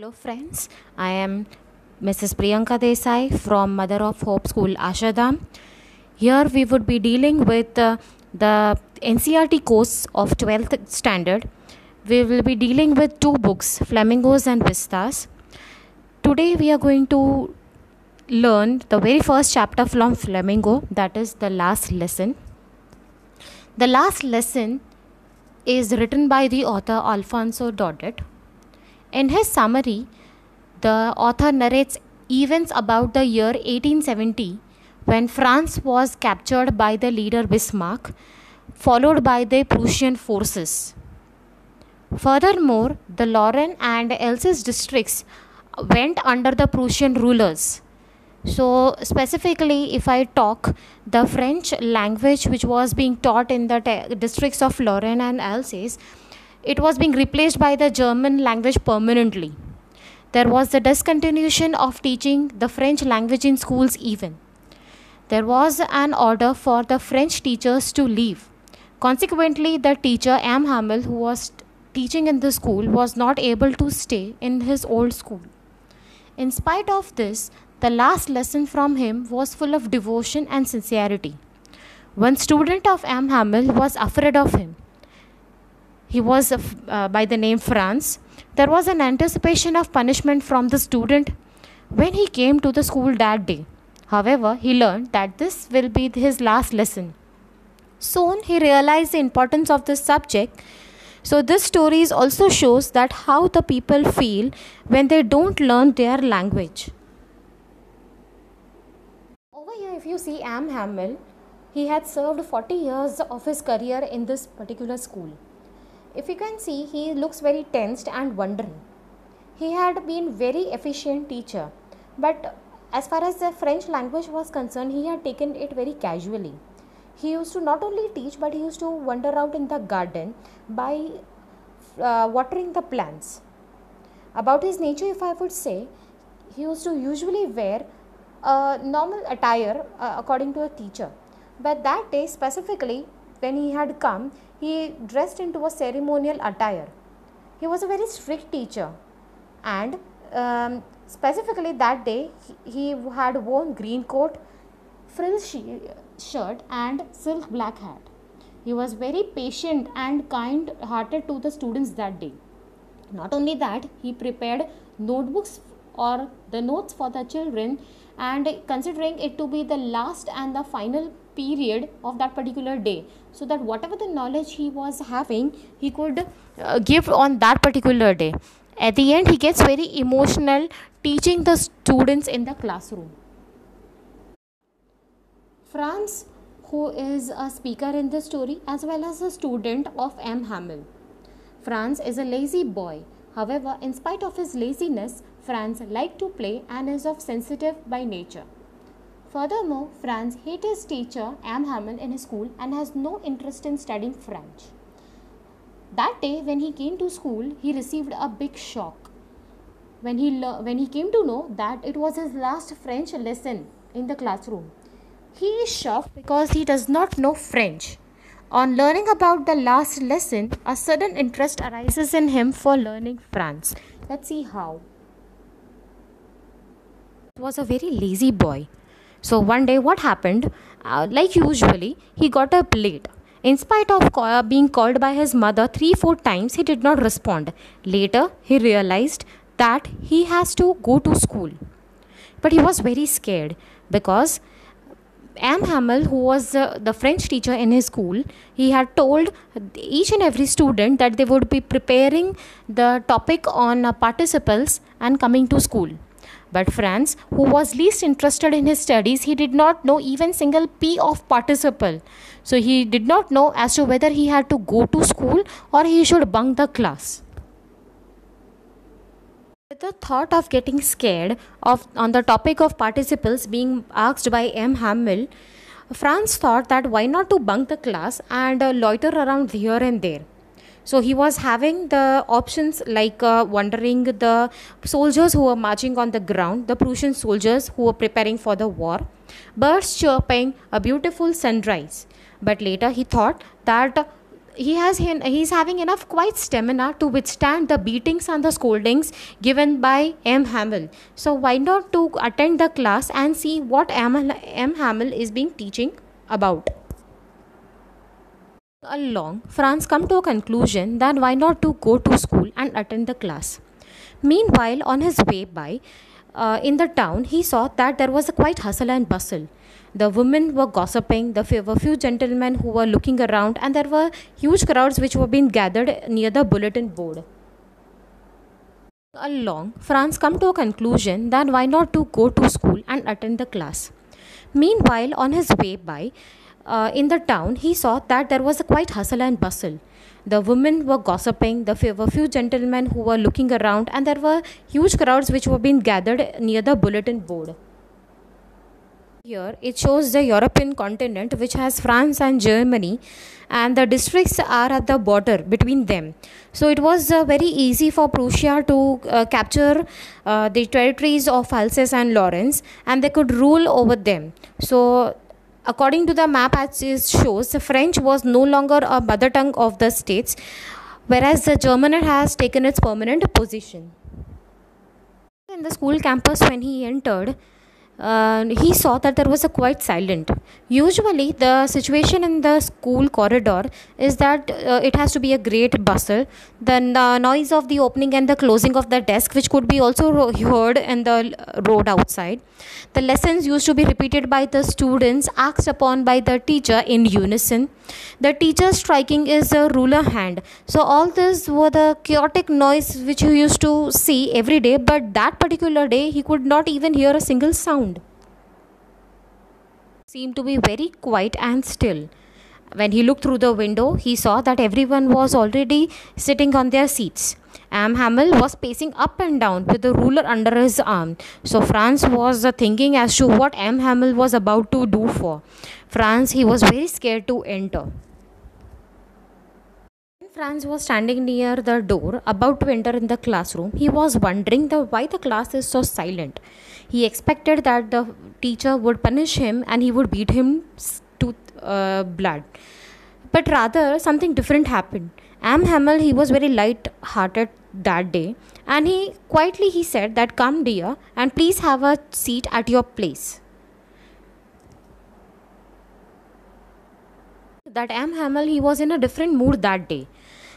Hello friends, I am Mrs. Priyanka Desai from Mother of Hope School Ashadam. Here we would be dealing with the NCERT course of 12th standard. We will be dealing with two books, Flamingos and Vistas. Today we are going to learn the very first chapter from Flamingo, that is the last lesson. The last lesson is written by the author Alfonso Daudet. In his summary, the author narrates events about the year 1870 when France was captured by the leader Bismarck, followed by the Prussian forces. Furthermore, the Lorraine and Alsace districts went under the Prussian rulers. So, specifically, if I talk, the French language which was being taught in the districts of Lorraine and Alsace, it was being replaced by the German language permanently. There was the discontinuation of teaching the French language in schools even. There was an order for the French teachers to leave. Consequently, the teacher M. Hamel, who was teaching in the school, was not able to stay in his old school. In spite of this, the last lesson from him was full of devotion and sincerity. One student of M. Hamel was afraid of him. He was by the name Franz. There was an anticipation of punishment from the student when he came to the school that day. However, he learned that this will be his last lesson. Soon he realized the importance of this subject. So this story also shows that how the people feel when they don't learn their language. Over here, if you see M. Hamel, he had served 40 years of his career in this particular school. If you can see, he looks very tensed and wondering. He had been very efficient teacher, but as far as the French language was concerned, he had taken it very casually. He used to not only teach, but he used to wander out in the garden by watering the plants. About his nature, if I would say, he used to usually wear a normal attire according to a teacher. But that day specifically, when he had come, he dressed into a ceremonial attire. He was a very strict teacher, and specifically that day he had worn green coat, frill shirt and silk black hat. He was very patient and kind hearted to the students that day. Not only that, he prepared notebooks or the notes for the children, and considering it to be the last and the final period of that particular day, so that whatever the knowledge he was having, he could give on that particular day. At the end, he gets very emotional teaching the students in the classroom. Franz, who is a speaker in the story as well as a student of M. Hamel. Franz is a lazy boy. However, in spite of his laziness, Franz likes to play and is of sensitive by nature. Furthermore, Franz hates his teacher M. Hamel in his school and has no interest in studying French. That day when he came to school, he received a big shock when he came to know that it was his last French lesson in the classroom. He is shocked because he does not know French. On learning about the last lesson, a sudden interest arises in him for learning French. Let's see how. He was a very lazy boy. So one day what happened, like usually, he got up late. In spite of being called by his mother 3-4 times, he did not respond. Later, he realized that he has to go to school. But he was very scared because M. Hamel, who was the French teacher in his school, he had told each and every student that they would be preparing the topic on participles and coming to school. But Franz, who was least interested in his studies, he did not know even single P of participle. So he did not know as to whether he had to go to school or he should bunk the class. With the thought of getting scared on the topic of participles being asked by M. Hamel, Franz thought that why not to bunk the class and loiter around here and there. So he was having the options like wondering the soldiers who were marching on the ground, the Prussian soldiers who were preparing for the war, birds chirping, a beautiful sunrise. But later he thought that he's having enough quite stamina to withstand the beatings and the scoldings given by M. Hamill. So why not to attend the class and see what M. Hamill is being teaching about. Along, Franz come to a conclusion that why not to go to school and attend the class. Meanwhile, on his way by, in the town, he saw that there was a quite hustle and bustle. The women were gossiping, there were few gentlemen who were looking around, and there were huge crowds which were being gathered near the bulletin board. Along, Franz come to a conclusion that why not to go to school and attend the class. Meanwhile, on his way by, in the town, he saw that there was a quite hustle and bustle. The women were gossiping, there were few gentlemen who were looking around, and there were huge crowds which were being gathered near the bulletin board. Here it shows the European continent which has France and Germany, and the districts are at the border between them. So it was very easy for Prussia to capture the territories of Alsace and Lorraine, and they could rule over them. So according to the map as it shows, the French was no longer a mother tongue of the states, whereas the German has taken its permanent position. In the school campus, when he entered, he saw that there was a quite silent. Usually, the situation in the school corridor is that it has to be a great bustle. The noise of the opening and the closing of the desk, which could be also heard in the road outside. The lessons used to be repeated by the students, asked upon by the teacher in unison. The teacher striking is a ruler hand. So all this were the chaotic noise which he used to see every day, but that particular day he could not even hear a single sound. Seemed to be very quiet and still. When he looked through the window, he saw that everyone was already sitting on their seats. M. Hamill was pacing up and down with the ruler under his arm. So Franz was thinking as to what M. Hamill was about to do for. Franz, he was very scared to enter. Franz was standing near the door, about to enter in the classroom. He was wondering why the class is so silent. He expected that the teacher would punish him and he would beat him to blood. But rather, something different happened. M. Hamill, he was very light-hearted that day, and he said that, "Come, dear, and please have a seat at your place." That M. Hamill, he was in a different mood that day.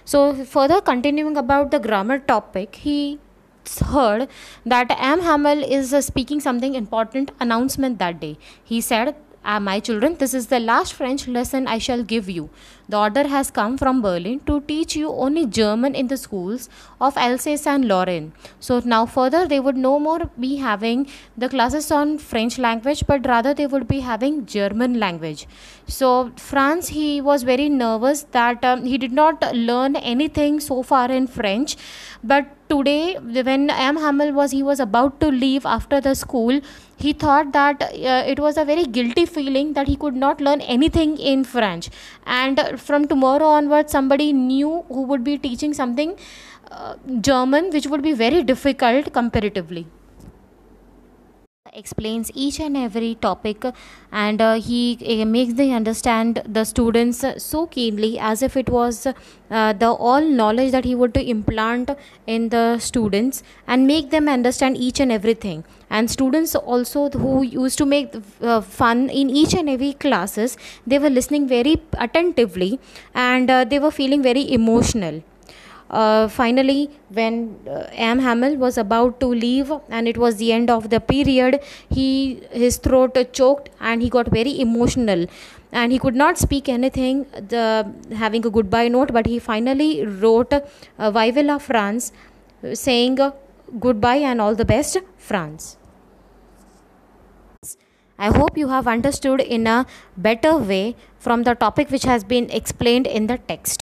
So further continuing about the grammar topic, he heard that M. Hamill is speaking something important announcement that day. He said, "My children, this is the last French lesson I shall give you. The order has come from Berlin to teach you only German in the schools of Alsace and Lorraine." So now further they would no more be having the classes on French language, but rather they would be having German language. So Franz, he was very nervous that he did not learn anything so far in French. But today, when M. Hamill was about to leave after the school, he thought that it was a very guilty feeling that he could not learn anything in French, and from tomorrow onwards somebody new who would be teaching something German, which would be very difficult comparatively. Explains each and every topic, and he makes them understand the students so keenly, as if it was the all knowledge that he would to implant in the students and make them understand each and everything. And students also who used to make fun in each and every classes, they were listening very attentively, and they were feeling very emotional. Finally, when M. Hamill was about to leave and it was the end of the period, his throat choked and he got very emotional, and he could not speak anything, having a goodbye note, but he finally wrote Vive la France, saying goodbye and all the best, France. I hope you have understood in a better way from the topic which has been explained in the text.